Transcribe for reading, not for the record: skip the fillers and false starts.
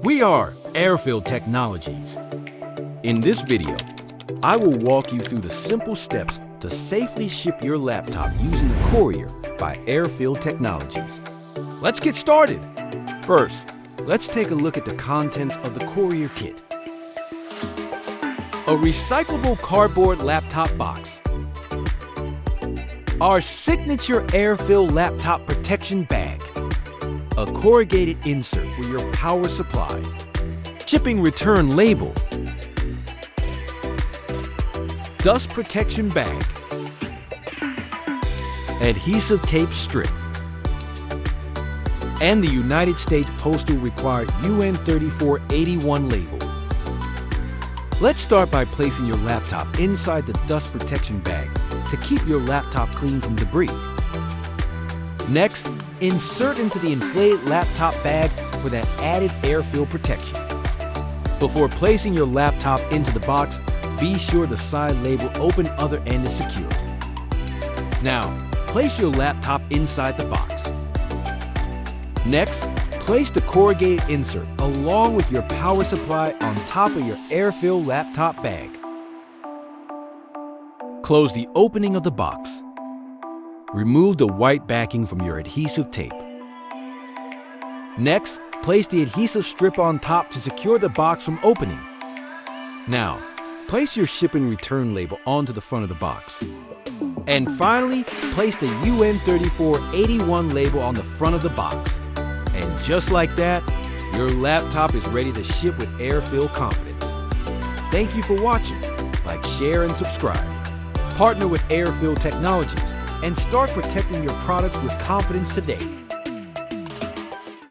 We are AIRFILL Technologies. In this video, I will walk you through the simple steps to safely ship your laptop using the Courier by AIRFILL Technologies. Let's get started. First, let's take a look at the contents of the Courier Kit. A recyclable cardboard laptop box. Our signature AIRFILL laptop protection bag. A corrugated insert for your power supply. Shipping return label. Dust protection bag. Adhesive tape strip. And the United States Postal required UN 3481 label. Let's start by placing your laptop inside the dust protection bag to keep your laptop clean from debris. Next, insert into the inflated laptop bag for that added AIRFILL protection. Before placing your laptop into the box, be sure the side label open other end is secure. Now, place your laptop inside the box. Next, place the corrugated insert along with your power supply on top of your AIRFILL laptop bag. Close the opening of the box. Remove the white backing from your adhesive tape. Next, place the adhesive strip on top to secure the box from opening. Now, place your shipping return label onto the front of the box. And finally, place the UN 3481 label on the front of the box. And just like that, your laptop is ready to ship with AIRFILL confidence. Thank you for watching. Like, share, and subscribe. Partner with AIRFILL Technologies and start protecting your products with confidence today.